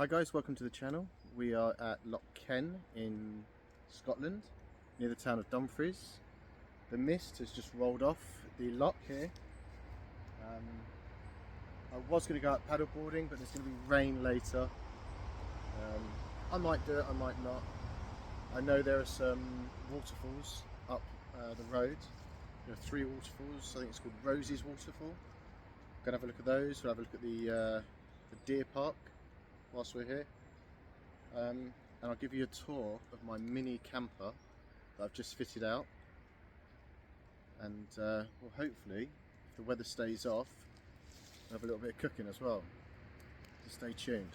Hi guys, welcome to the channel. We are at Loch in Scotland, near the town of Dumfries. The mist has just rolled off the loch here. I was going to go out paddleboarding, but there's going to be rain later. I might do it, I might not. I know there are some waterfalls up the road. There are 3 waterfalls. I think it's called Rosie's Waterfall. Going to have a look at those. We'll have a look at the deer park whilst we're here, and I'll give you a tour of my mini camper that I've just fitted out, and well, hopefully if the weather stays off, we'll have a little bit of cooking as well, so stay tuned.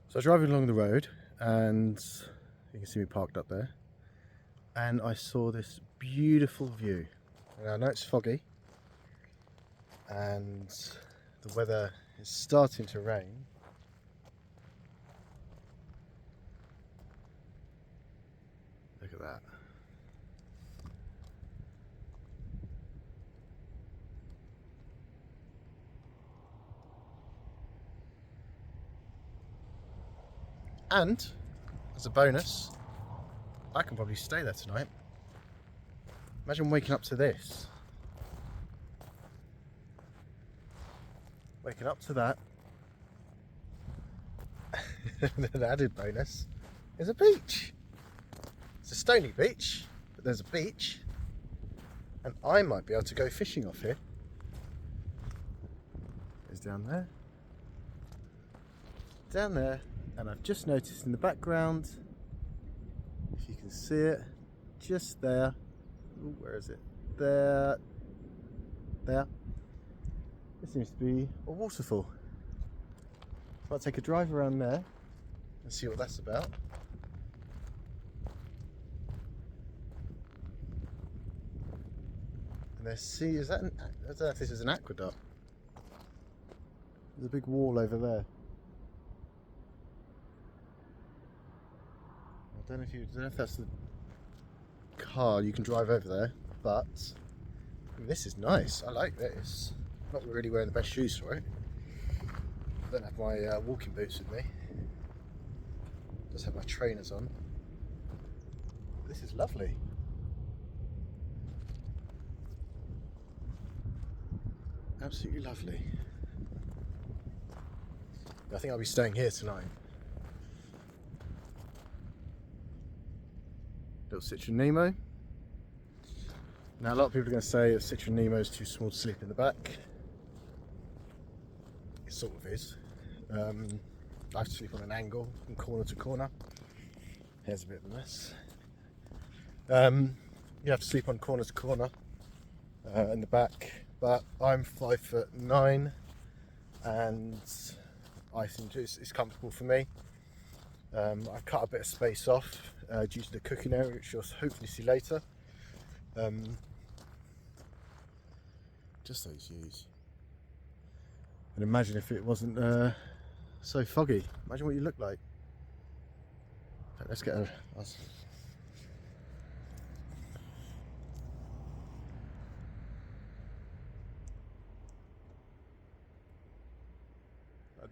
So I was driving along the road, and you can see me parked up there, and I saw this beautiful view. And I know it's foggy and the weather is starting to rain. Look at that. And as a bonus, I can probably stay there tonight. Imagine waking up to this. Waking up to that. And an added bonus is a beach. It's a stony beach, but there's a beach. And I might be able to go fishing off here. It's down there. Down there. And I've just noticed in the background, if you can see it, just there. Ooh, where is it? There. There. There seems to be a waterfall. So I'll take a drive around there and see what that's about. And there's is that I don't know if this is an aqueduct. There's a big wall over there. I don't know if that's the car you can drive over there, but I mean, this is nice. I like this. Not really wearing the best shoes for it. I don't have my walking boots with me. Just have my trainers on. This is lovely. Absolutely lovely. I think I'll be staying here tonight. Little Citroen Nemo. Now a lot of people are going to say that Citroen Nemo is too small to sleep in the back. It sort of is. I have to sleep on an angle from corner to corner. Here's a bit of a mess. You have to sleep on corner to corner in the back, but I'm 5'9", and I think it's comfortable for me. I've cut a bit of space off due to the cooking area, which you'll hopefully see later. Just those views. And imagine if it wasn't so foggy. Imagine what you look like. Let's get a...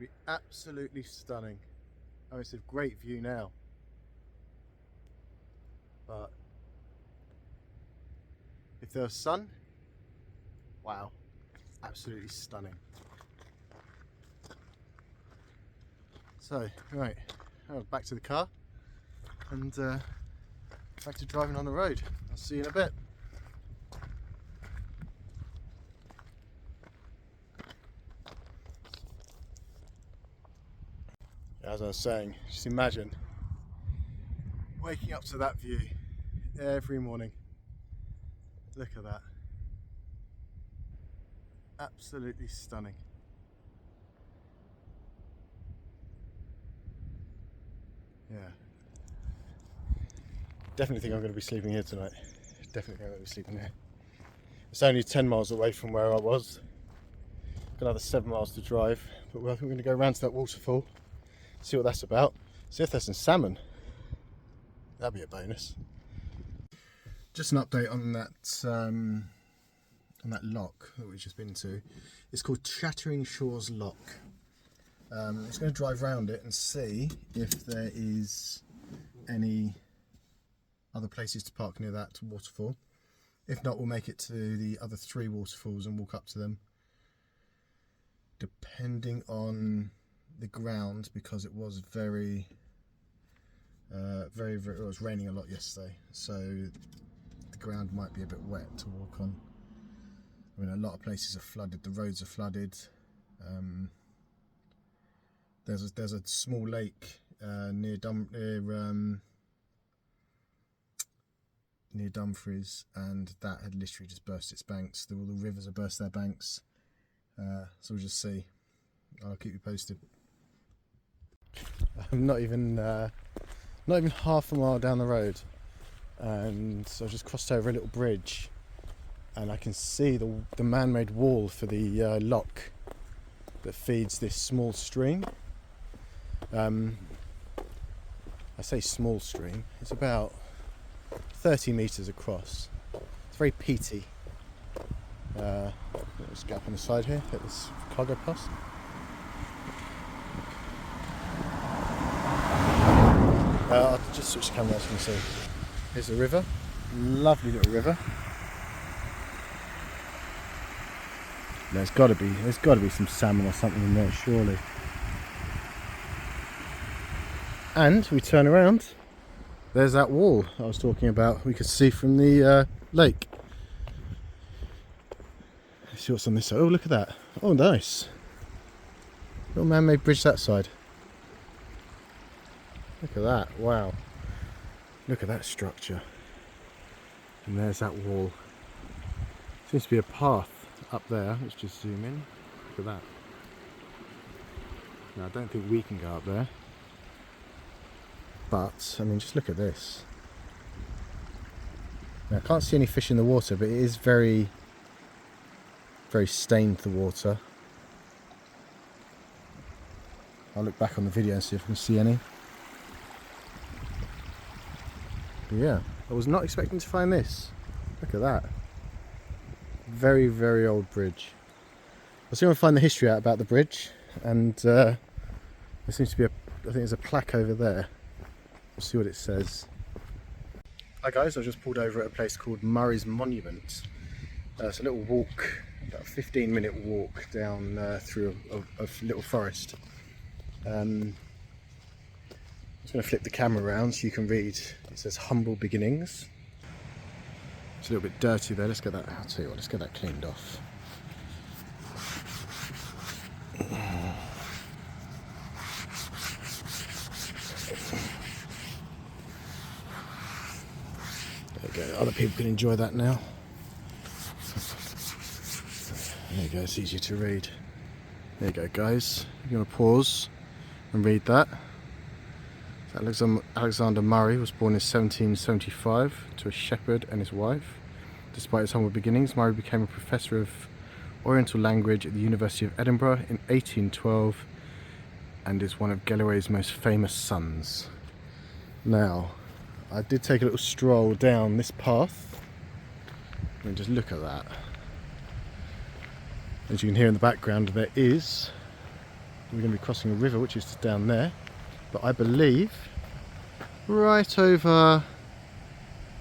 be absolutely stunning. I mean, it's a great view now, but if there was sun, wow, absolutely stunning. So, right, back to the car and back to driving on the road. I'll see you in a bit. As I was saying, just imagine waking up to that view every morning. Look at that. Absolutely stunning. Yeah. Definitely think I'm going to be sleeping here tonight. Definitely think I'm going to be sleeping here. It's only 10 miles away from where I was. Got another 7 miles to drive, but I think we're going to go round to that waterfall, see what that's about, see if there's some salmon. That'd be a bonus. Just an update on that loch that we've just been to. It's called Chattering Shores Loch. I'm just going to drive around it and see if there is any other places to park near that waterfall. If not, we'll make it to the other 3 waterfalls and walk up to them, depending on the ground, because it was very it was raining a lot yesterday, so the ground might be a bit wet to walk on. I mean, a lot of places are flooded, the roads are flooded. There's a small lake near Dumfries, and that had literally just burst its banks. All the rivers have burst their banks. So we'll just see. I'll keep you posted. I'm not even half a mile down the road, and so I just crossed over a little bridge, and I can see the man-made wall for the loch that feeds this small stream. I say small stream, it's about 30 metres across. It's very peaty. Let's get up on the side here, hit this cargo pass. I'll just switch the camera so you can see. Here's the river, lovely little river. There's got to be some salmon or something in there, surely. And we turn around, there's that wall I was talking about. We could see from the lake. Let's see what's on this side. Oh, look at that! Oh, nice. Little man-made bridge that side. Look at that! Wow. Look at that structure. And there's that wall. Seems to be a path up there. Let's just zoom in. Look at that. Now, I don't think we can go up there. But, I mean, just look at this. Now, I can't see any fish in the water, but it is very, very stained, the water. I'll look back on the video and see if I can see any. But yeah, I was not expecting to find this. Look at that. Very, very old bridge. I'll see if I can find the history out about the bridge, and there seems to be I think there's a plaque over there. We'll see what it says. Hi guys, I just pulled over at a place called Murray's Monument. It's a little walk, about a 15-minute walk down through a little forest. I'm just going to flip the camera around so you can read. It says humble beginnings. It's a little bit dirty there. Let's get that. I'll tell you what. Let's get that cleaned off. There you go. Other people can enjoy that now. There you go. It's easier to read. There you go, guys. You're going to pause and read that. Alexander Murray was born in 1775 to a shepherd and his wife. Despite his humble beginnings, Murray became a professor of Oriental language at the University of Edinburgh in 1812 and is one of Galloway's most famous sons. Now, I did take a little stroll down this path and just look at that. As you can hear in the background, there is we're going to be crossing a river which is down there, but I believe right over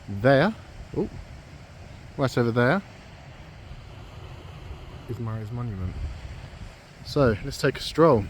there, oh, right over there is Murray's Monument. So let's take a stroll.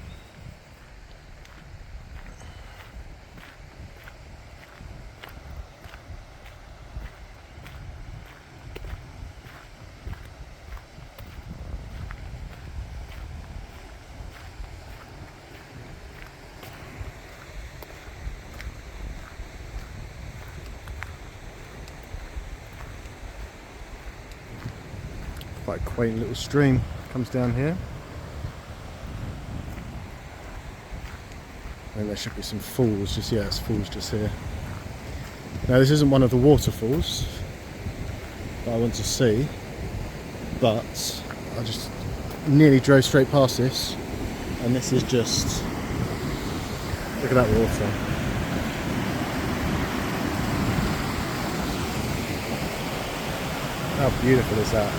Quite a quaint little stream comes down here. And there should be some falls just here. There's falls just here. Now this isn't one of the waterfalls that I want to see, but I just nearly drove straight past this, and this is just, look at that water. How beautiful is that?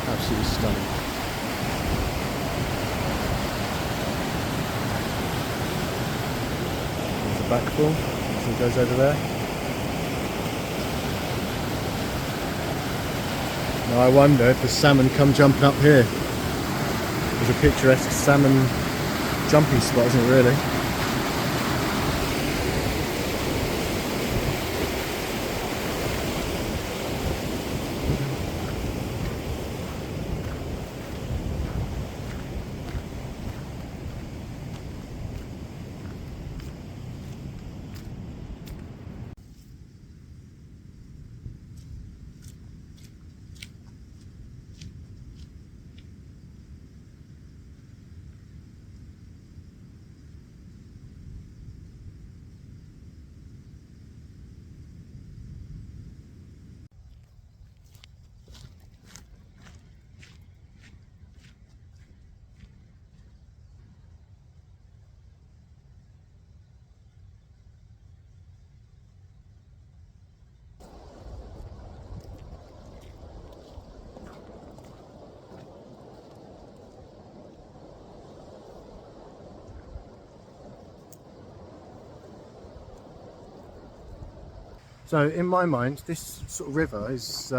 Absolutely stunning. There's a backfall, so it goes over there. Now I wonder if the salmon come jumping up here. There's a picturesque salmon jumping spot, isn't it really? So in my mind, this sort of river is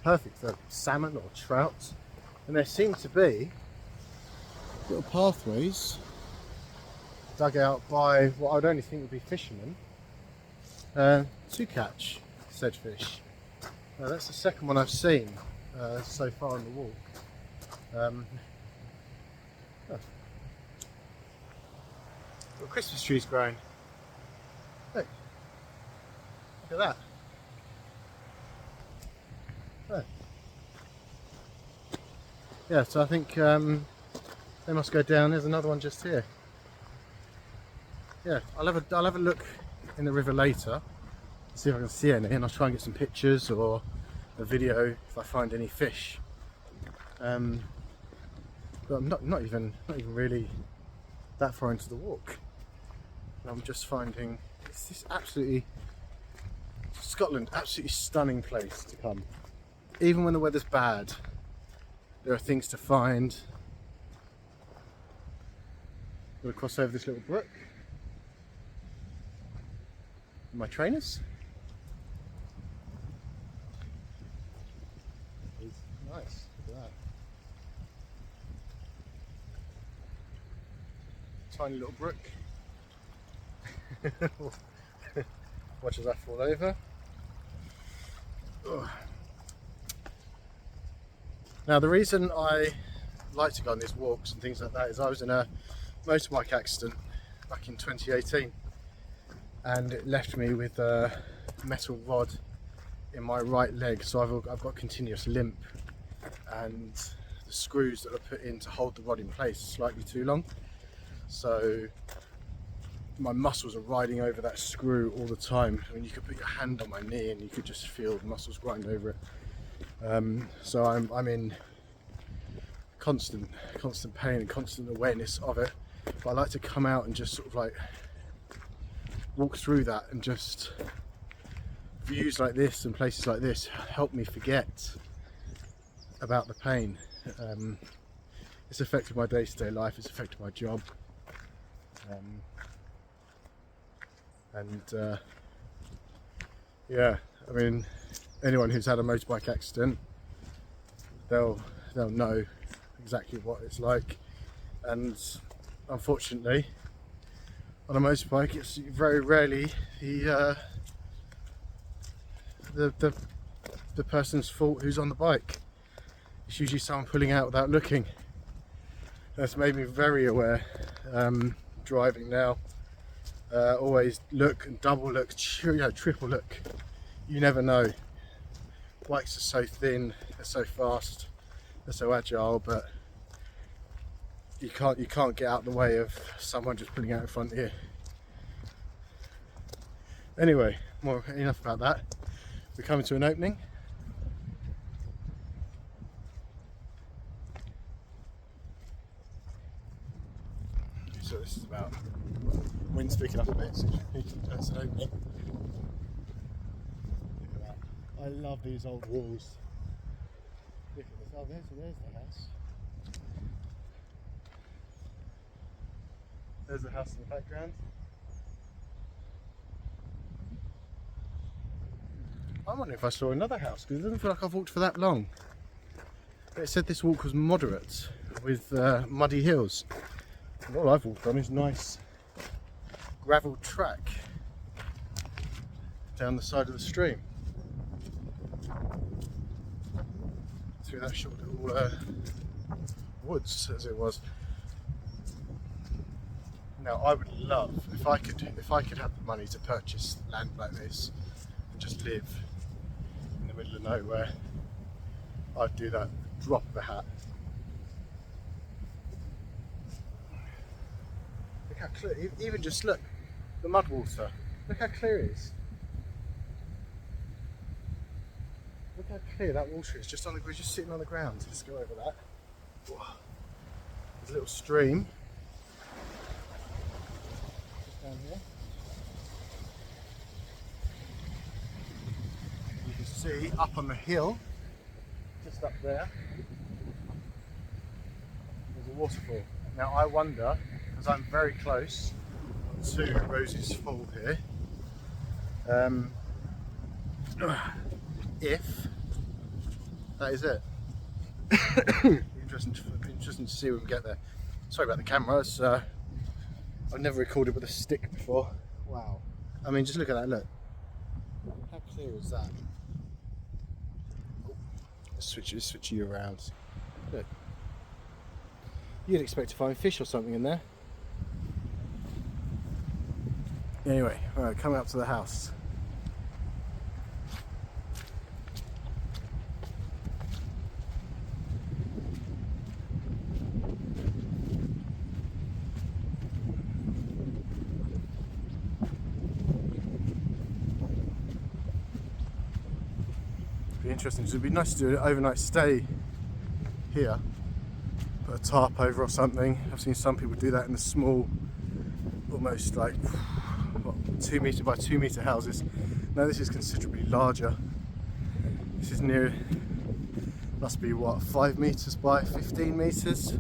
perfect for salmon or trout, and there seem to be little pathways dug out by what I would only think would be fishermen to catch said fish. Now that's the second one I've seen so far on the walk. Got Christmas trees growing. Look. Look at that. Oh. Yeah, so I think they must go down. There's another one just here. Yeah, I'll have a look in the river later, see if I can see any, and I'll try and get some pictures or a video if I find any fish. But I'm not even really that far into the walk. I'm just finding it's this absolutely Scotland, absolutely stunning place to come. Even when the weather's bad, there are things to find. I'm going to cross over this little brook. My trainers. It's nice. Look at that. Tiny little brook. Watch as I fall over. Ugh. Now the reason I like to go on these walks and things like that is I was in a motorbike accident back in 2018, and it left me with a metal rod in my right leg, so I've got continuous limp, and the screws that are put in to hold the rod in place are slightly too long, so my muscles are riding over that screw all the time. I mean, you could put your hand on my knee and you could just feel the muscles grind over it. So I'm in constant pain and constant awareness of it, but I like to come out and just sort of like walk through that, and just views like this and places like this help me forget about the pain. it's affected my day-to-day life, it's affected my job. Yeah, I mean, anyone who's had a motorbike accident, they'll know exactly what it's like. And unfortunately, on a motorbike, it's very rarely the person's fault who's on the bike. It's usually someone pulling out without looking. That's made me very aware, driving now. Always look and double look, triple look. You never know. Bikes are so thin, they're so fast, they're so agile, but you can't get out of the way of someone just pulling out in front of you. Anyway, enough about that. We're coming to an opening. So this is about, wind's picking up a bit, so that's an opening. Look at that. I love these old walls. Look at this. Oh, there's the house. There's the house in the background. I'm wondering if I saw another house, because it doesn't feel like I've walked for that long. It said this walk was moderate, with muddy hills. And all I've walked on is nice gravel track down the side of the stream. Through that short little woods, as it was. Now, I would love, if I could have the money to purchase land like this and just live in the middle of nowhere, I'd do that. Drop of a hat. Look how clear, even just look, the mud water. Look how clear it is. Look how clear that water is, just we're just sitting on the ground. Let's go over that. There's a little stream. Just down here. You can see up on the hill, just up there, there's a waterfall. Now I wonder, because I'm very close to Rosie's Fall here, if that is it. Interesting to see when we get there. Sorry about the camera, I've never recorded with a stick before. Wow. I mean, just look at that, look. How clear is that? Switch you around. Look. You'd expect to find fish or something in there. Anyway, alright, coming up to the house. Interesting. So it'd be nice to do an overnight stay here, put a tarp over or something. I've seen some people do that in the small, almost like 2 metre by 2 metre houses. Now this is considerably larger. This is near, must be what, 5 metres by 15 metres,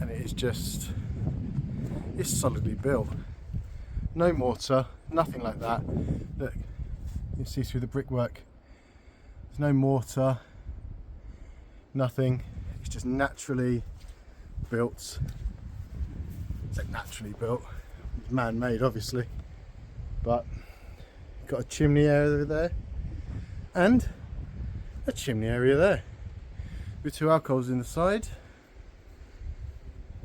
and it is just, it's solidly built. No mortar, nothing like that. Look. You can see through the brickwork, there's no mortar, nothing, it's just naturally built. It's like naturally built, man-made obviously, but got a chimney area there and a chimney area there with 2 alcoves in the side.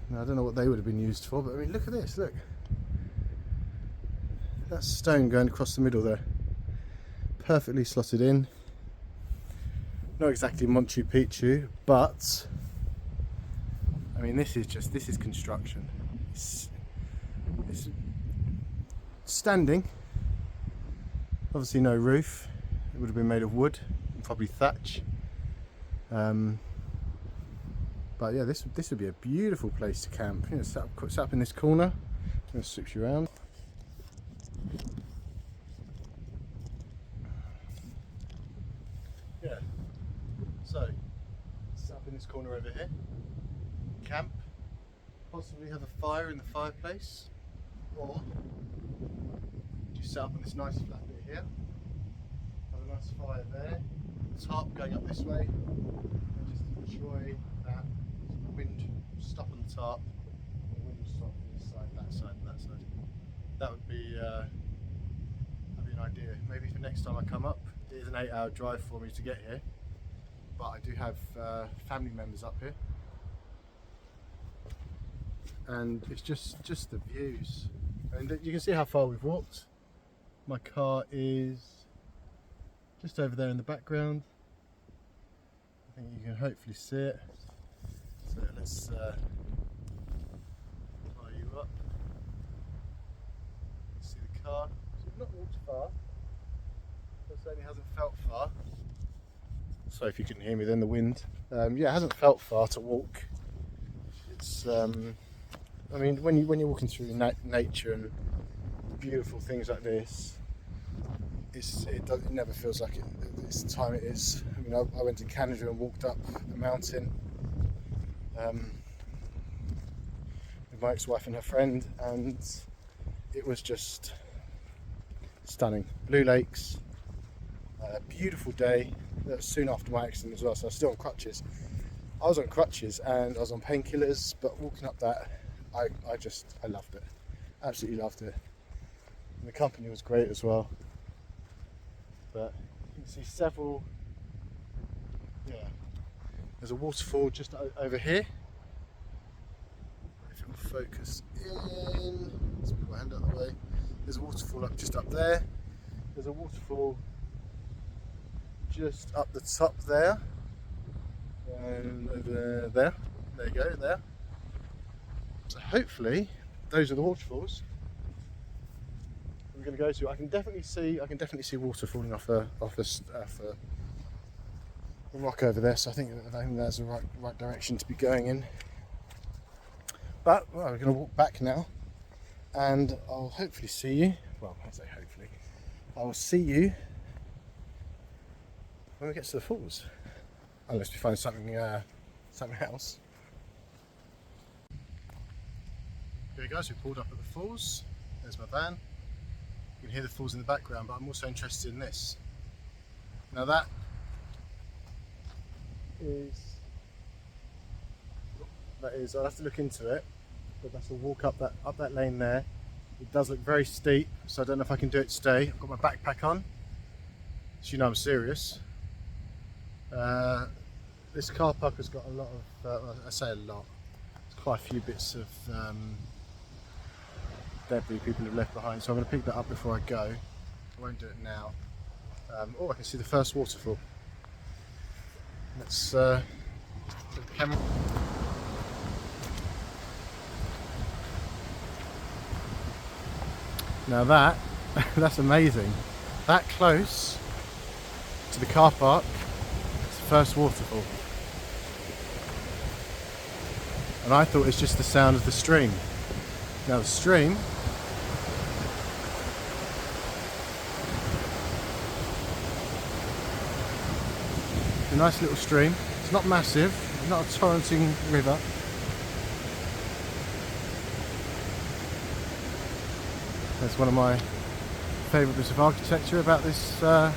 Now, I don't know what they would have been used for, but I mean, look at this, look. That's stone going across the middle there. Perfectly slotted in. Not exactly Machu Picchu, but I mean, this is construction. It's standing. Obviously no roof. It would have been made of wood, probably thatch. But yeah, this would be a beautiful place to camp. You know, set up in this corner. I'm going to switch you around. Yeah. So, set up in corner over here. Camp, possibly have a fire in the fireplace, or just set up on this nice flat bit here. Have a nice fire there. The top going up this way, and just enjoy that wind stop on the top, and the wind will stop on this side, that side, and that side. That would be an idea. Maybe for next time I come up. It is an 8-hour drive for me to get here, but I do have family members up here, and it's just the views. And you can see how far we've walked. My car is just over there in the background. I think you can hopefully see it. So let's fire you up. See the car. So we've not walked far. It certainly hasn't felt far. Sorry if you couldn't hear me then, the wind. Yeah, it hasn't felt far to walk. It's, I mean, when you're walking through nature and beautiful things like this, it never feels like it's the time it is. I mean, I went to Canada and walked up a mountain with my ex-wife and her friend, and it was just stunning. Blue lakes, beautiful day. That was soon after my accident as well, so I was still on crutches. I was on crutches and I was on painkillers, but walking up that, I loved it. Absolutely loved it. And the company was great as well. But you can see several, yeah. There's a waterfall just over here. If it will focus in, let's move my hand out of the way. There's a waterfall just up there. There's a waterfall just up the top there. And over there. There you go, there. So hopefully those are the waterfalls we're going to go to. I can definitely see water falling off a rock over there. So I think that's the right direction to be going in. But well, we're going to walk back now, and I'll hopefully see you. Well, I say hopefully. I will see you when we get to the falls, unless we find something else. Okay guys, we pulled up at the falls. There's my van. You can hear the falls in the background, but I'm also interested in this. Now that is, I'll have to look into it, but that's a walk up that lane there. It does look very steep, so I don't know if I can do it today. I've got my backpack on, so you know I'm serious. This car park has got a lot of, I say a lot, there's quite a few bits of debris people have left behind, so I'm going to pick that up before I go. I won't do it now. Oh, I can see the first waterfall. Let's put the camera. Now that's amazing. That close to the car park, it's the first waterfall. And I thought it's just the sound of the stream. Now the stream a nice little stream. It's not massive, it's not a torrenting river. That's one of my favourite bits of architecture about this part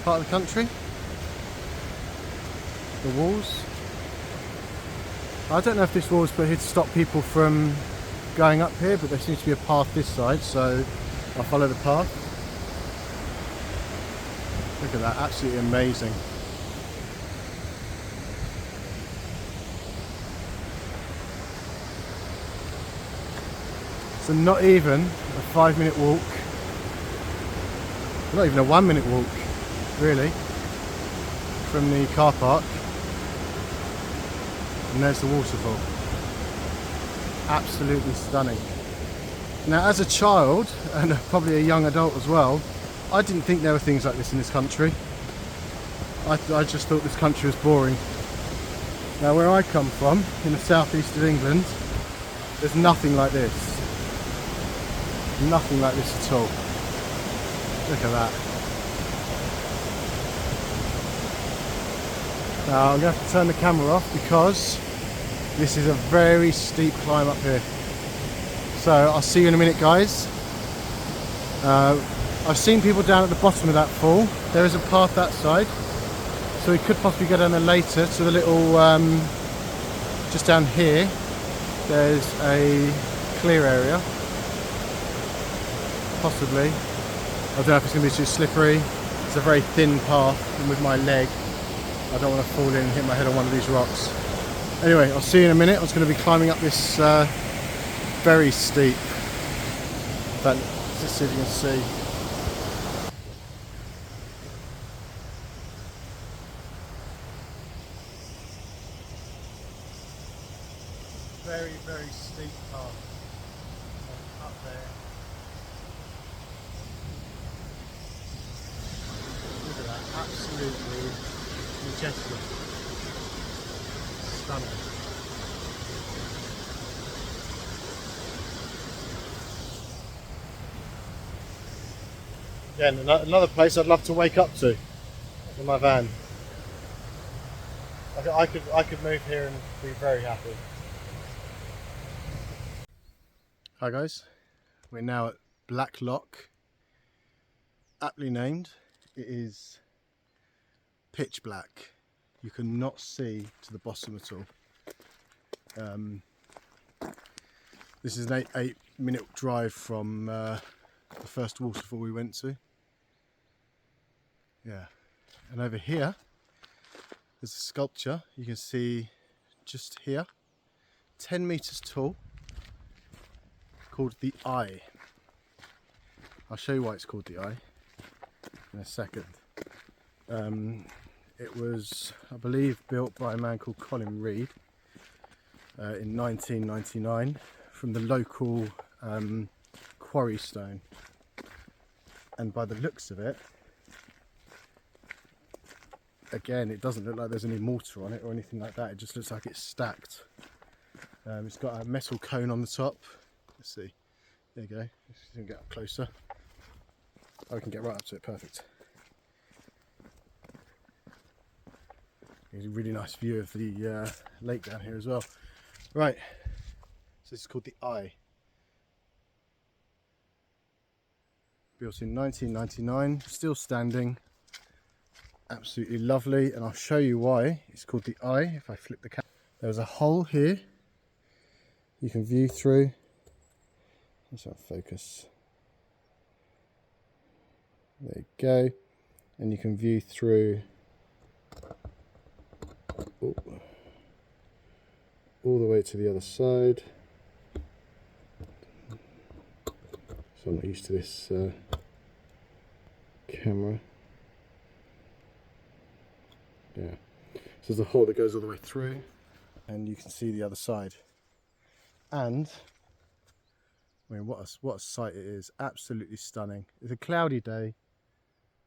of the country. The walls. I don't know if this wall was put here to stop people from going up here, but there seems to be a path this side, so I'll follow the path. Look at that, absolutely amazing. So not even a 5-minute walk, not even a 1-minute walk really, from the car park, and there's the waterfall. Absolutely stunning. Now as a child, and probably a young adult as well, I didn't think there were things like this in this country. I just thought this country was boring. Now where I come from, in the southeast of England, there's nothing like this. Nothing like this at all. Look at that. Now I'm going to have to turn the camera off because this is a very steep climb up here. So I'll see you in a minute, guys. I've seen people down at the bottom of that fall. There is a path that side, so we could possibly go down there later to the little, just down here, there's a clear area. Possibly. I don't know if it's going to be too slippery. It's a very thin path, and with my leg, I don't want to fall in and hit my head on one of these rocks. Anyway, I'll see you in a minute. I was going to be climbing up this very steep, but let's see if you can see. Very, very steep path up there. Look at that, absolutely majestic, stunning. Again, another place I'd love to wake up to in my van. I could move here and be very happy. Hi guys, we're now at Black Loch, aptly named. It is pitch black. You cannot see to the bottom at all. This is an 8-minute drive from the first waterfall we went to. Yeah, and over here there's a sculpture you can see just here, 10 meters tall, called the Eye. I'll show you why it's called the Eye in a second. It was, I believe, built by a man called Colin Reed in 1999 from the local quarry stone. And by the looks of it, again, it doesn't look like there's any mortar on it or anything like that. It just looks like it's stacked. It's got a metal cone on the top. Let's see. There you go. Let's see if we can get up closer. Oh, we can get right up to it. Perfect. There's a really nice view of the lake down here as well. Right. So this is called the Eye. Built in 1999. Still standing. Absolutely lovely. And I'll show you why it's called the Eye. If I flip the camera. There's a hole here. You can view through. Let's not focus. There you go, and you can view through all the way to the other side. So I'm not used to this camera. Yeah, so there's a hole that goes all the way through, and you can see the other side. And I mean, what a sight it is. Absolutely stunning. It's a cloudy day.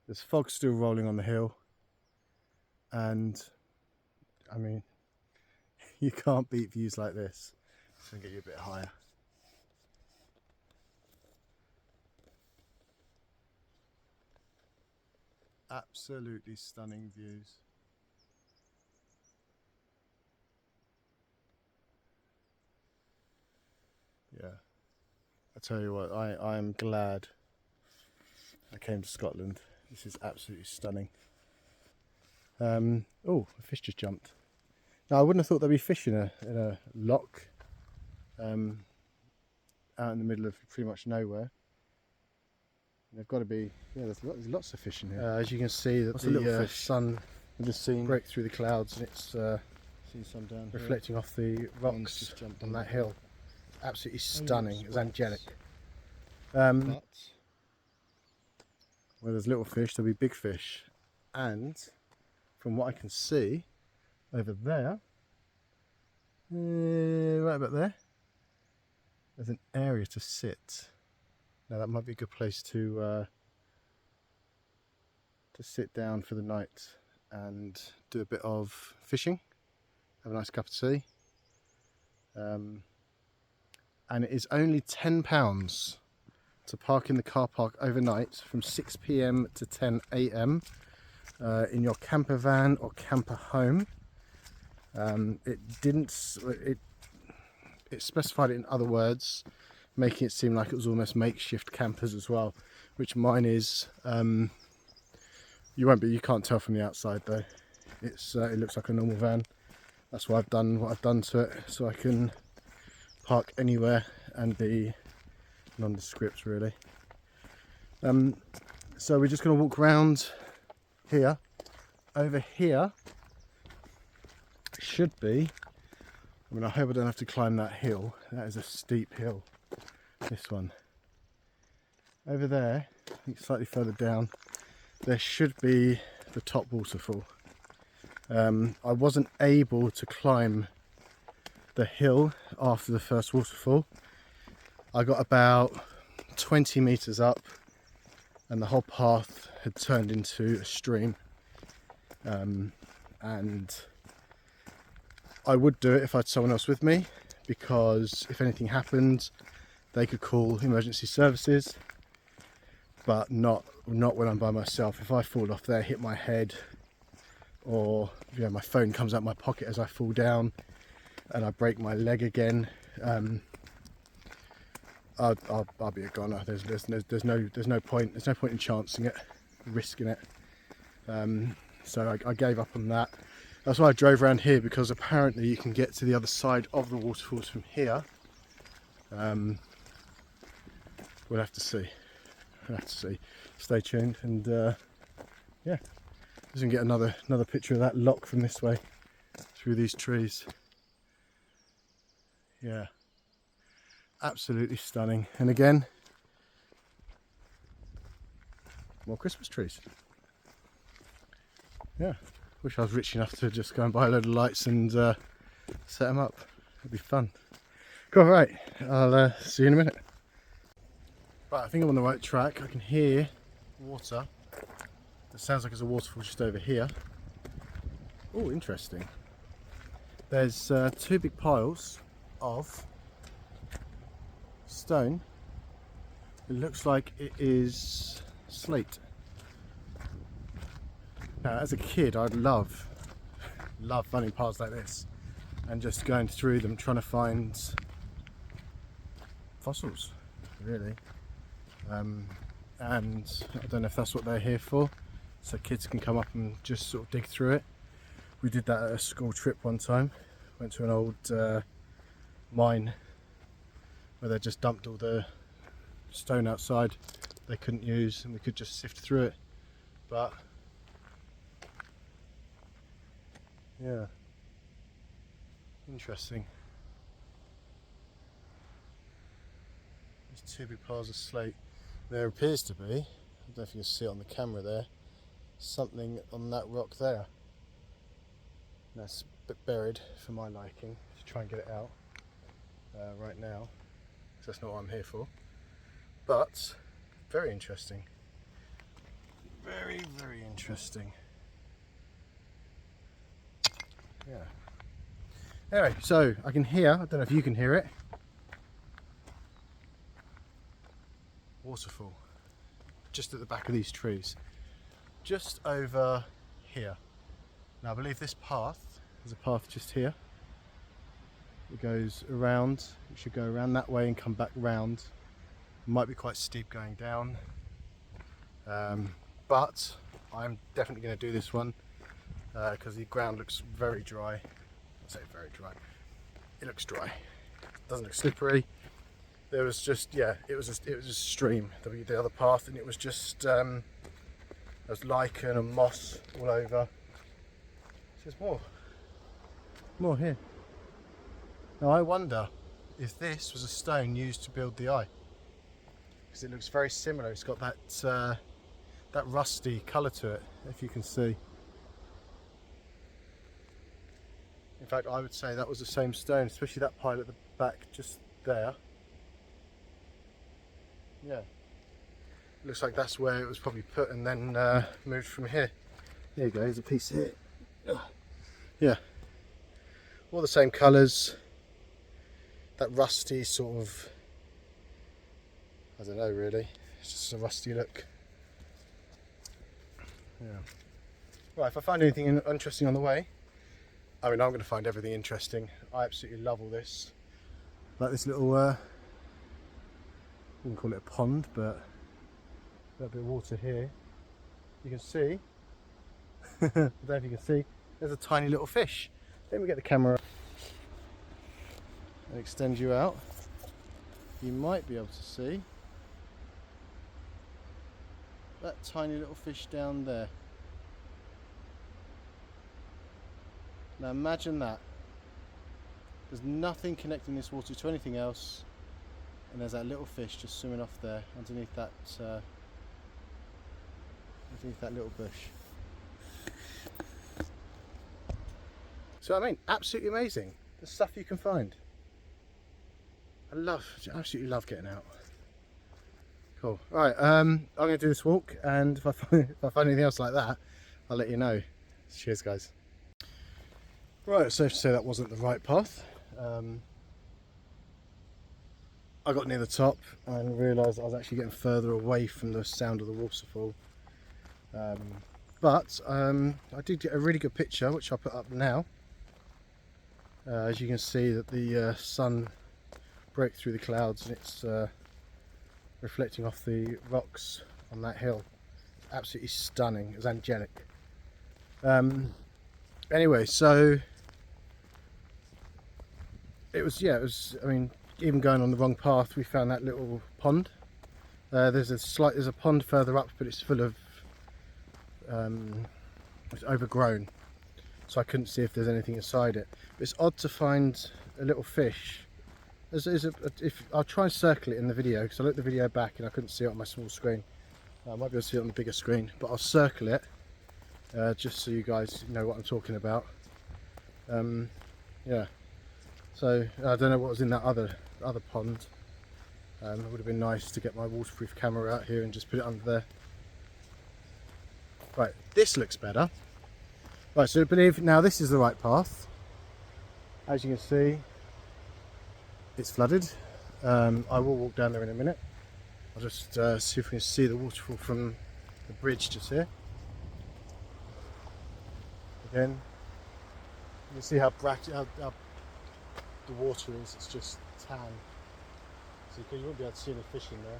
There's fog still rolling on the hill. And, I mean, you can't beat views like this. It's going to get you a bit higher. Absolutely stunning views. Yeah. I tell you what, I am glad I came to Scotland. This is absolutely stunning. Oh, a fish just jumped. Now I wouldn't have thought there'd be fish in a loch out in the middle of pretty much nowhere. They've got to be, yeah, there's lots of fish in here. As you can see, that the sun just break through the clouds, and it's seen some down reflecting off the rocks just jumped on that hill. Absolutely stunning. It was angelic. Where there's little fish, there'll be big fish. And from what I can see over there, right about there, there's an area to sit. Now that might be a good place to sit down for the night and do a bit of fishing, have a nice cup of tea. And it is only £10 to park in the car park overnight from 6 PM to 10 AM. in your camper van or camper home. It specified it in other words, making it seem like it was almost makeshift campers as well, which mine is. You can't tell from the outside though. It looks like a normal van. That's why I've done what I've done to it, so I can park anywhere and be nondescript really. So we're just going to walk around here. Over here should be, I mean, I hope I don't have to climb that hill. That is a steep hill, this one. Over there, I think slightly further down, there should be the top waterfall. I wasn't able to climb the hill after the first waterfall. I got about 20 meters up and the whole path had turned into a stream. And I would do it if I had someone else with me, because if anything happened they could call emergency services, but not when I'm by myself. If I fall off there, hit my head, or my phone comes out my pocket as I fall down and I break my leg again, I'll be a goner. There's no point in chancing it, risking it. So I gave up on that. That's why I drove around here, because apparently you can get to the other side of the waterfalls from here. We'll have to see. Stay tuned, and yeah, just gonna get another picture of that loch from this way through these trees. Yeah, absolutely stunning. And again, more Christmas trees. Yeah, wish I was rich enough to just go and buy a load of lights and set them up. It'd be fun. Cool, right, I'll see you in a minute. Right, I think I'm on the right track. I can hear water. It sounds like there's a waterfall just over here. Oh, interesting. There's two big piles of stone. It looks like it is slate. Now, as a kid, I'd love finding piles like this and just going through them trying to find fossils, really. And I don't know if that's what they're here for, so kids can come up and just sort of dig through it. We did that at a school trip one time. Went to an old mine where they just dumped all the stone outside they couldn't use, and we could just sift through it. But yeah, interesting. There's two big piles of slate. There appears to be, I don't know if you can see it on the camera there, something on that rock there. That's a bit buried for my liking, to try and get it out right now, because that's not what I'm here for. But very interesting. Very, very interesting. Yeah. Anyway, so I can hear, I don't know if you can hear it, waterfall just at the back of these trees, just over here. Now I believe this path, there's a path just here. It goes around, it should go around that way and come back round. It might be quite steep going down, but I'm definitely going to do this one because the ground looks very dry. I'll say very dry. It looks dry. It doesn't look slippery. There was just, yeah, it was a stream, the other path, and it was just there was lichen and moss all over. There's more here. Now I wonder if this was a stone used to build the eye, because it looks very similar. It's got that that rusty colour to it, if you can see. In fact, I would say that was the same stone, especially that pile at the back just there. Yeah, looks like that's where it was probably put and then moved from here. There you go, there's a piece here. Yeah, all the same colours, that rusty sort of, I don't know really, it's just a rusty look. Yeah, Right, if I find anything interesting on the way, I mean, I'm going to find everything interesting. I absolutely love all this. Like this little, I wouldn't call it a pond, but a little bit of water here. You can see, I don't know if you can see, there's a tiny little fish. Let me get the camera and extend you out. You might be able to see that tiny little fish down there. Now imagine that. There's nothing connecting this water to anything else, and there's that little fish just swimming off there underneath that little bush. So I mean, absolutely amazing. The stuff you can find. I absolutely love getting out. Cool. Right, I'm going to do this walk, and if I find anything else like that, I'll let you know. Cheers, guys. Right, it's safe to say that wasn't the right path. I got near the top and realised I was actually getting further away from the sound of the waterfall. But I did get a really good picture, which I'll put up now. As you can see that the sun broke through the clouds, and it's reflecting off the rocks on that hill. Absolutely stunning. It was angelic. Anyway, so it was, I mean, even going on the wrong path, we found that little pond. There's a pond further up, but it's full of it's overgrown, so I couldn't see if there's anything inside it. But it's odd to find a little fish. I'll try and circle it in the video, because I looked the video back and I couldn't see it on my small screen. I might be able to see it on the bigger screen, but I'll circle it just so you guys know what I'm talking about. Yeah. So I don't know what was in that other pond. It would have been nice to get my waterproof camera out here and just put it under there. Right, this looks better. Right, so I believe now this is the right path. As you can see, it's flooded. I will walk down there in a minute. I'll just see if we can see the waterfall from the bridge just here. Again, you can see how the water is. It's just tan. So you won't be able to see any fish in there.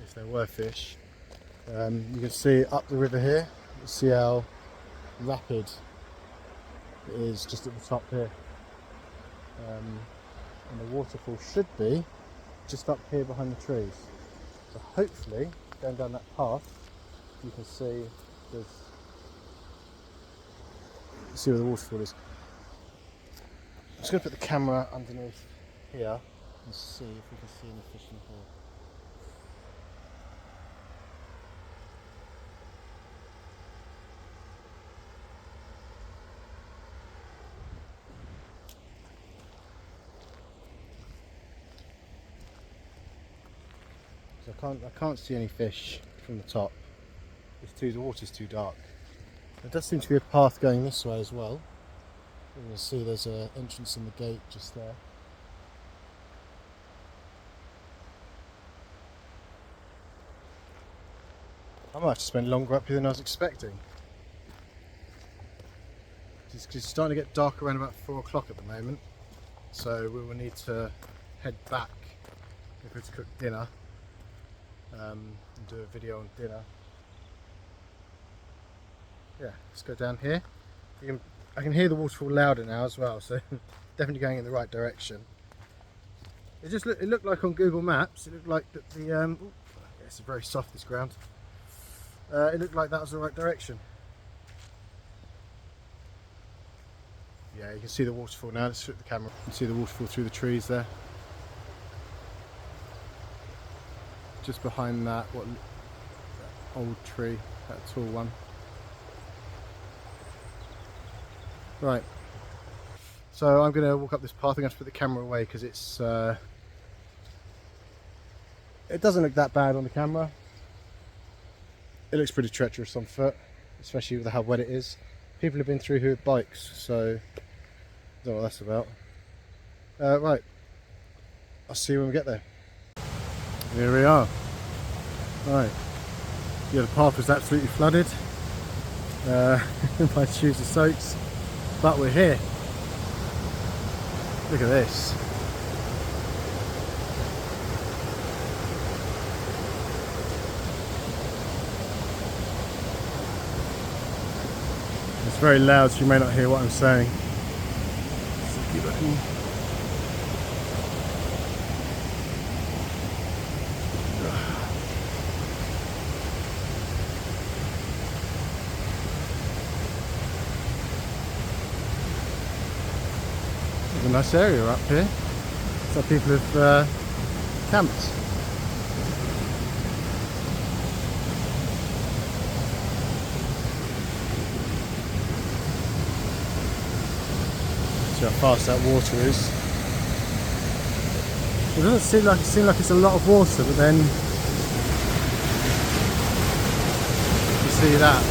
If there were fish. You can see up the river here. You see how rapid it is just at the top here. And the waterfall should be just up here behind the trees. So hopefully, going down that path, you can see where the waterfall is. I'm just going to put the camera underneath here and see if we can see any fish in here. I can't see any fish from the top. The water's too dark. There does seem to be a path going this way as well. You can see there's an entrance in the gate just there. I might have to spend longer up here than I was expecting. It's starting to get dark around about 4 o'clock at the moment, so we will need to head back if we're to cook dinner. And do a video on dinner. Yeah, let's go down here. I can hear the waterfall louder now as well, so definitely going in the right direction. It looked like on Google Maps. It looked like that it's very soft, this ground. It looked like that was the right direction. Yeah, you can see the waterfall now. Let's flip the camera. You can see the waterfall through the trees there. Just behind that old tree, that tall one. Right, so I'm going to walk up this path. I'm going to put the camera away because it doesn't look that bad on the camera. It looks pretty treacherous on foot, especially with how wet it is. People have been through here with bikes, so I don't know what that's about. Right, I'll see you when we get there. Here we are. Right, Yeah, the path was absolutely flooded. My shoes are soaked, but we're here. Look at this. It's very loud, so you may not hear what I'm saying. So keep looking. There's a nice area up here. So people have camped. See how fast that water is. It doesn't seem like it's a lot of water, but then you see that.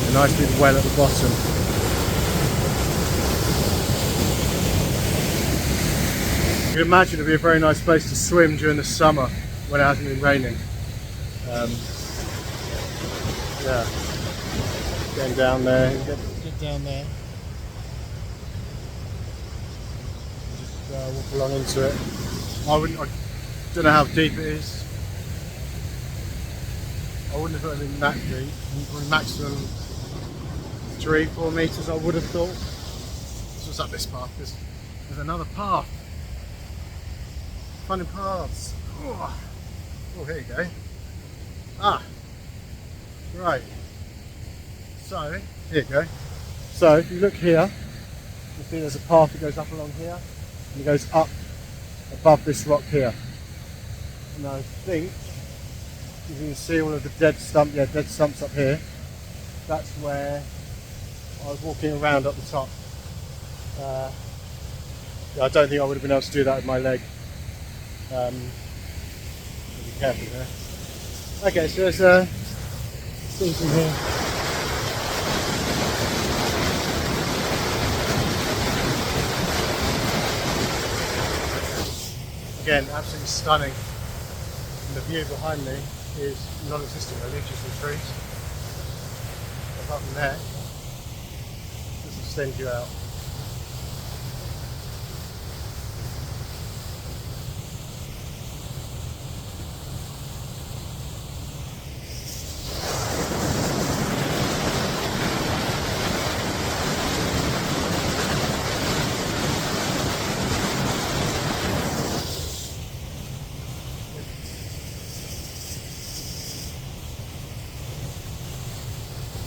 A nice big well at the bottom. You can imagine it'd be a very nice place to swim during the summer when it hasn't been raining. Yeah, getting down there, get down there. Just walk along into it. I don't know how deep it is. I wouldn't have thought it would be that deep. Probably maximum 3-4 meters, I would have thought. So what's up this path? There's another path. Finding paths. Oh, here you go. Ah, right. So, here you go. So, if you look here, you see there's a path that goes up along here, and it goes up above this rock here. And I think you can see all of the dead stumps up here. That's where I was walking around up the top. I don't think I would have been able to do that with my leg. Be careful there. Okay, so there's a scene from here. Again, absolutely stunning. And the view behind me is non-existent really, just the trees. Apart from there, this will send you out.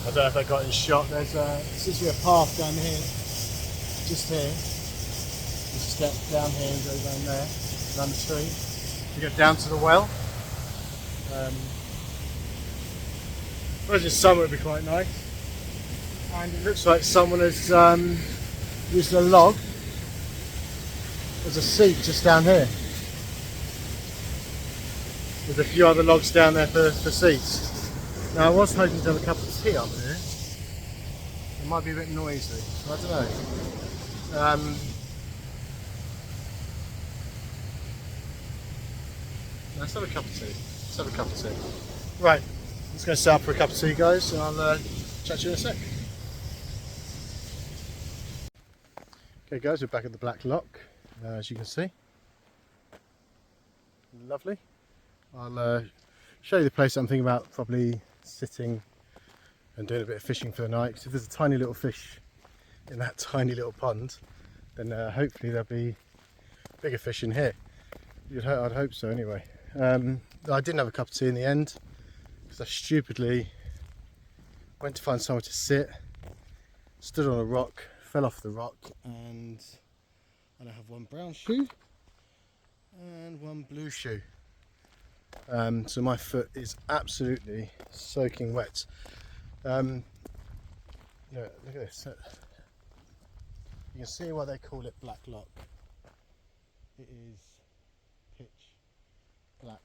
I don't know if I got in shot. There's seems to be a path down here, just here. You step down here and go down there, down the tree. You get down to the well. I suppose in summer it'd be quite nice. And it looks like someone has used a log as a seat just down here. There's a few other logs down there for seats. Now I was hoping to have a cup of tea up here. It might be a bit noisy, so I don't know. Let's have a cup of tea. Let's have a cup of tea. Right, let's go set up for a cup of tea, guys, and I'll chat to you in a sec. Okay guys, we're back at the Black Loch, as you can see. Lovely. I'll show you the place I'm thinking about probably sitting and doing a bit of fishing for the night, because if there's a tiny little fish in that tiny little pond, then hopefully there'll be bigger fish in here. I'd hope so anyway. I didn't have a cup of tea in the end because I stupidly went to find somewhere to sit, stood on a rock, fell off the rock, and I have one brown shoe and one blue shoe. So my foot is absolutely soaking wet. Yeah, look at this. You can see why they call it Black Loch. It is pitch black.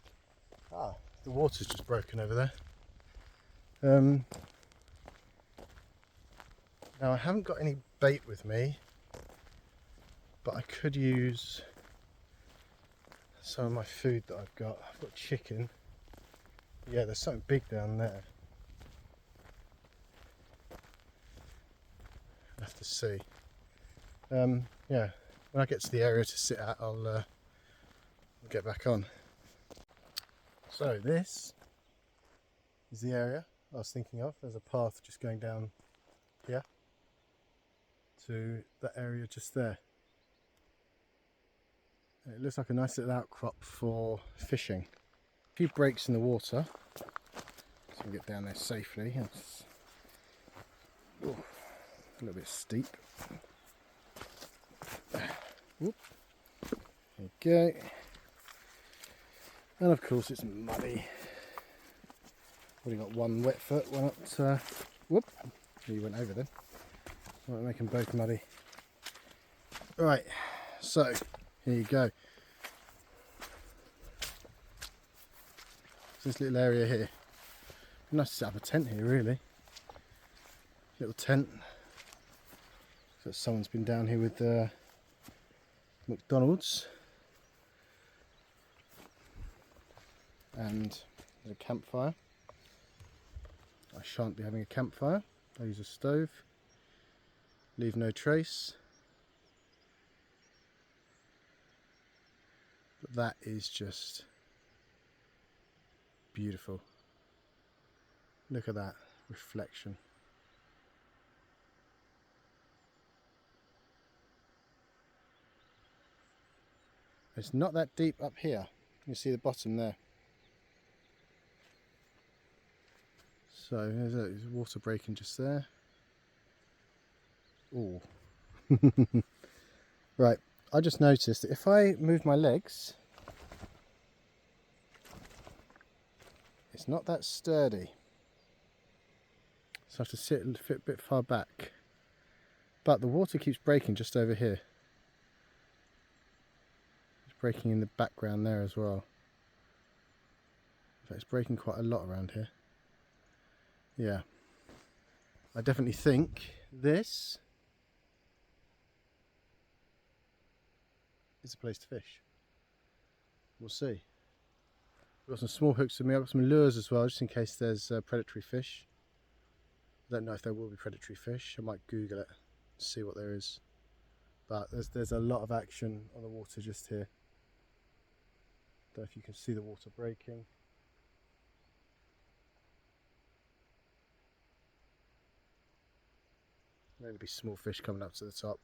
Ah, the water's just broken over there. Now I haven't got any bait with me, but I could use some of my food that I've got. I've got chicken. Yeah, there's something big down there. I'll have to see. Yeah, when I get to the area to sit at, I'll get back on. So this is the area I was thinking of. There's a path just going down here to that area just there. And it looks like a nice little outcrop for fishing. A few breaks in the water, so we can get down there safely. It's a little bit steep. Whoop. There you go. And of course it's muddy. Already got one wet foot, one up. Whoop! You went over then. Might make them both muddy. Right, so here you go. This little area here. Nice to set up a tent here, really. Little tent. So someone's been down here with McDonald's. And there's a campfire. I shan't be having a campfire. I'll use a stove. Leave no trace. But that is just beautiful. Look at that reflection. It's not that deep up here. You can see the bottom there. So there's water breaking just there. Oh. Right, I just noticed that if I move my legs, it's not that sturdy. So I have to sit a bit far back. But the water keeps breaking just over here. It's breaking in the background there as well. So it's breaking quite a lot around here. Yeah. I definitely think this is a place to fish. We'll see. I've got some small hooks with me. I've got some lures as well, just in case there's predatory fish. I don't know if there will be predatory fish. I might Google it, see what there is. But there's a lot of action on the water just here. Don't know if you can see the water breaking. Maybe be small fish coming up to the top.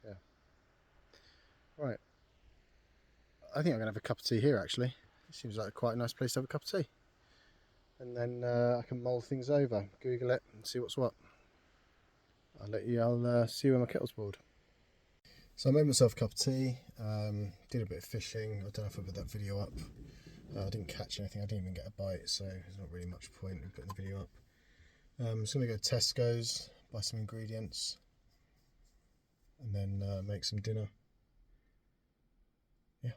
Yeah. Right. I think I'm going to have a cup of tea here actually. It seems like quite a nice place to have a cup of tea. And then I can mull things over, Google it and see what's what. I'll see you when my kettle's boiled. So I made myself a cup of tea, did a bit of fishing. I don't know if I put that video up. I didn't catch anything, I didn't even get a bite, so there's not really much point in putting the video up. I'm just going to go to Tesco's, buy some ingredients, and then make some dinner. Yeah.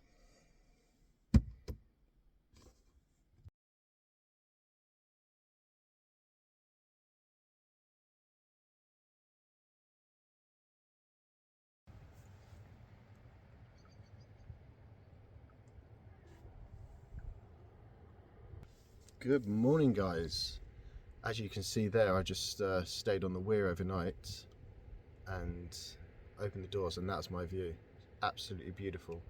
Good morning, guys. As you can see there, I just stayed on the weir overnight and opened the doors, and that's my view. Absolutely beautiful.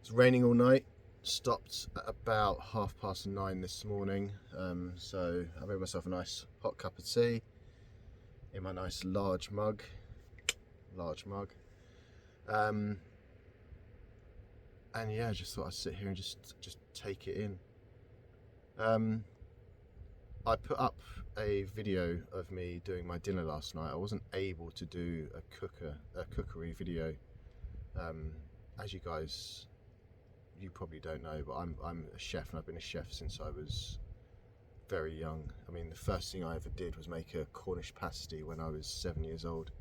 It's raining all night. Stopped at about 9:30 this morning, so I made myself a nice hot cup of tea in my nice large mug. And yeah, I just thought I'd sit here and just take it in. I put up a video of me doing my dinner last night. I wasn't able to do a cookery video. As you guys, you probably don't know, but I'm a chef, and I've been a chef since I was very young. I mean, the first thing I ever did was make a Cornish pasty when I was 7 years old,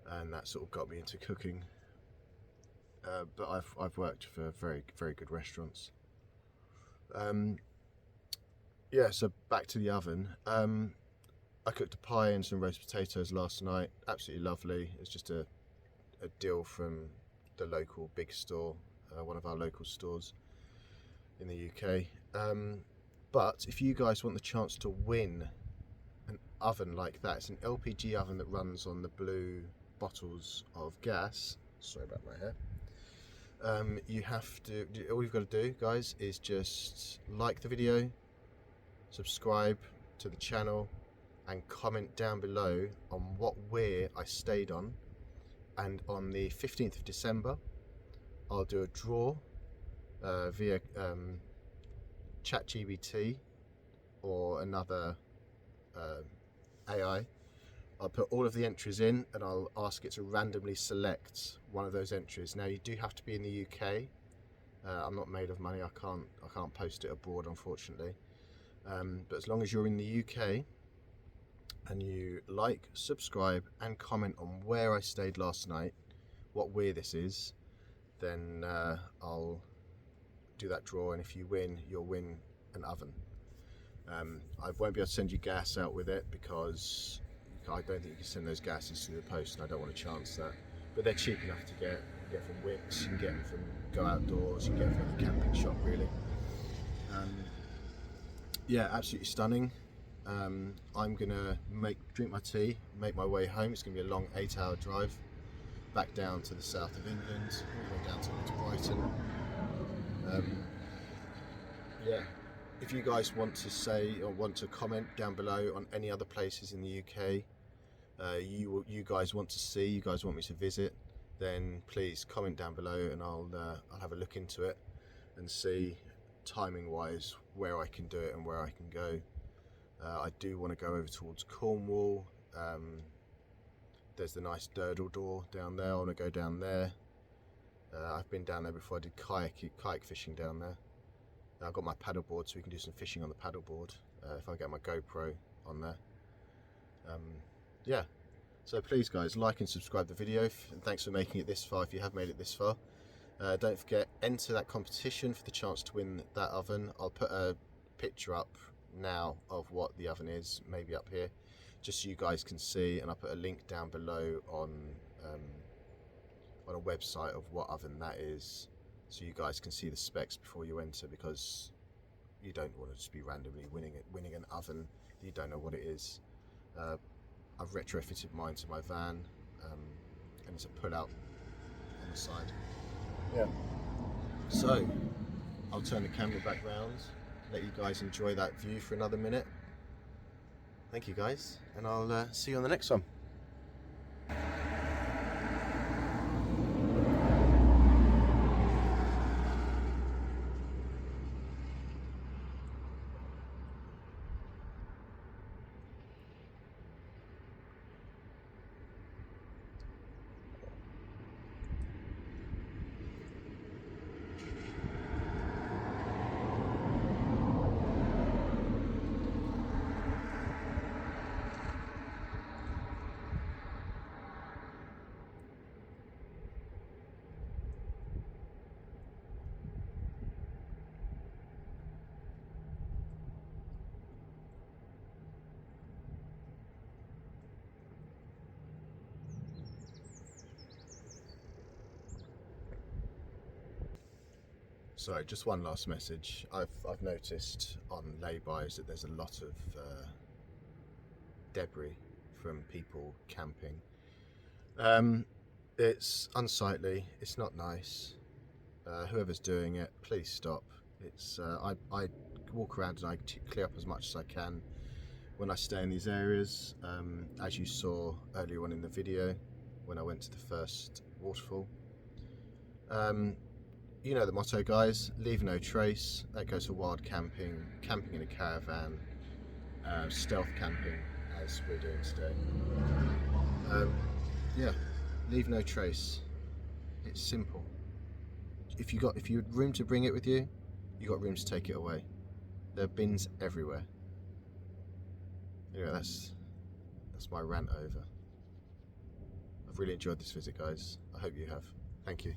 and that sort of got me into cooking. But I've worked for very good restaurants. Yeah, so back to the oven. I cooked a pie and some roast potatoes last night. Absolutely lovely. It's just a deal from the local big store, one of our local stores in the UK. But if you guys want the chance to win an oven like that, it's an LPG oven that runs on the blue bottles of gas. Sorry about my hair. You have to, all you've got to do, guys, is just like the video, subscribe to the channel, and comment down below on what weir I stayed on. And on the 15th of December, I'll do a draw via ChatGPT or another AI. I'll put all of the entries in and I'll ask it to randomly select one of those entries. Now, you do have to be in the UK. I'm not made of money. I can't post it abroad, unfortunately. But as long as you're in the UK and you like, subscribe, and comment on where I stayed last night, what weir this is, then I'll do that draw, and if you win, you'll win an oven. I won't be able to send you gas out with it because I don't think you can send those gases through the post, and I don't want to chance that. But they're cheap enough to get. You get from Wix, you can get them from Go Outdoors, you can get them from the camping shop, really. Yeah, absolutely stunning. I'm gonna drink my tea, make my way home. It's gonna be a long 8-hour drive back down to the south of England, all the way down to Brighton. Yeah, if you guys want to say or want to comment down below on any other places in the UK you guys want to see, you guys want me to visit, then please comment down below and I'll have a look into it and see timing wise where I can do it and where I can go. I do want to go over towards Cornwall. There's the nice Durdle Door down there. I want to go down there. I've been down there before. I did kayak fishing down there. I've got my paddleboard, so we can do some fishing on the paddleboard if I get my GoPro on there. Yeah, so please guys, like and subscribe the video, and thanks for making it this far if you have made it this far. Don't forget, enter that competition for the chance to win that oven. I'll put a picture up now of what the oven is, maybe up here, just so you guys can see, and I'll put a link down below on a website of what oven that is, so you guys can see the specs before you enter, because you don't want to just be randomly winning an oven that you don't know what it is. I've retrofitted mine to my van, and it's a pull-out on the side. Yeah. So I'll turn the camera back round, let you guys enjoy that view for another minute. Thank you guys, and I'll see you on the next one. Sorry, just one last message. I've noticed on laybys that there's a lot of debris from people camping. It's unsightly, it's not nice. Whoever's doing it, please stop. It's I walk around and I clear up as much as I can when I stay in these areas, as you saw earlier on in the video when I went to the first waterfall. You know the motto, guys, leave no trace. That goes for wild camping, camping in a caravan, stealth camping, as we're doing today. Yeah, leave no trace. It's simple. If you had room to bring it with you, you got room to take it away. There are bins everywhere. Anyway, that's my rant over. I've really enjoyed this visit, guys. I hope you have. Thank you.